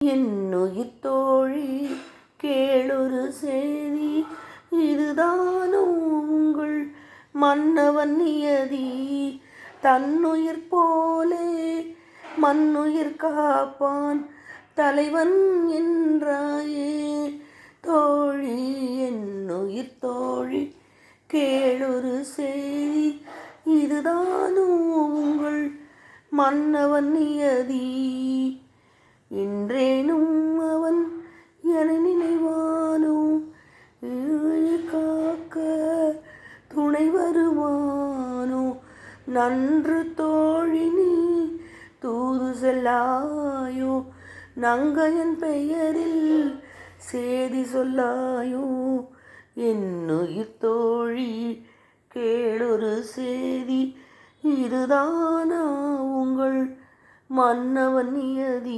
என்னுயிர் தோழி கேளொரு சேதி, இதுதானோ உங்கள் மன்னவன் நியதி. தன்னுயிர் போலே மன்னுயிர் காப்பான் தலைவன் என்றாயே தோழி. என்னுயிர் தோழி கேளொரு சேதி, இதுதானோ உங்கள் மன்னவன் நியதி. இன்றேனும் அவன் என நினைவானோ, காக்க துணை வருவானோ. நன்று தோழி நீ தூது செல்லாயோ, நங்கையன் பெயரில் சேதி சொல்லாயோ. என்னுயிர் தோழி கேளொரு சேதி, இதுதானா உங்கள் மன்னவன் நியதி.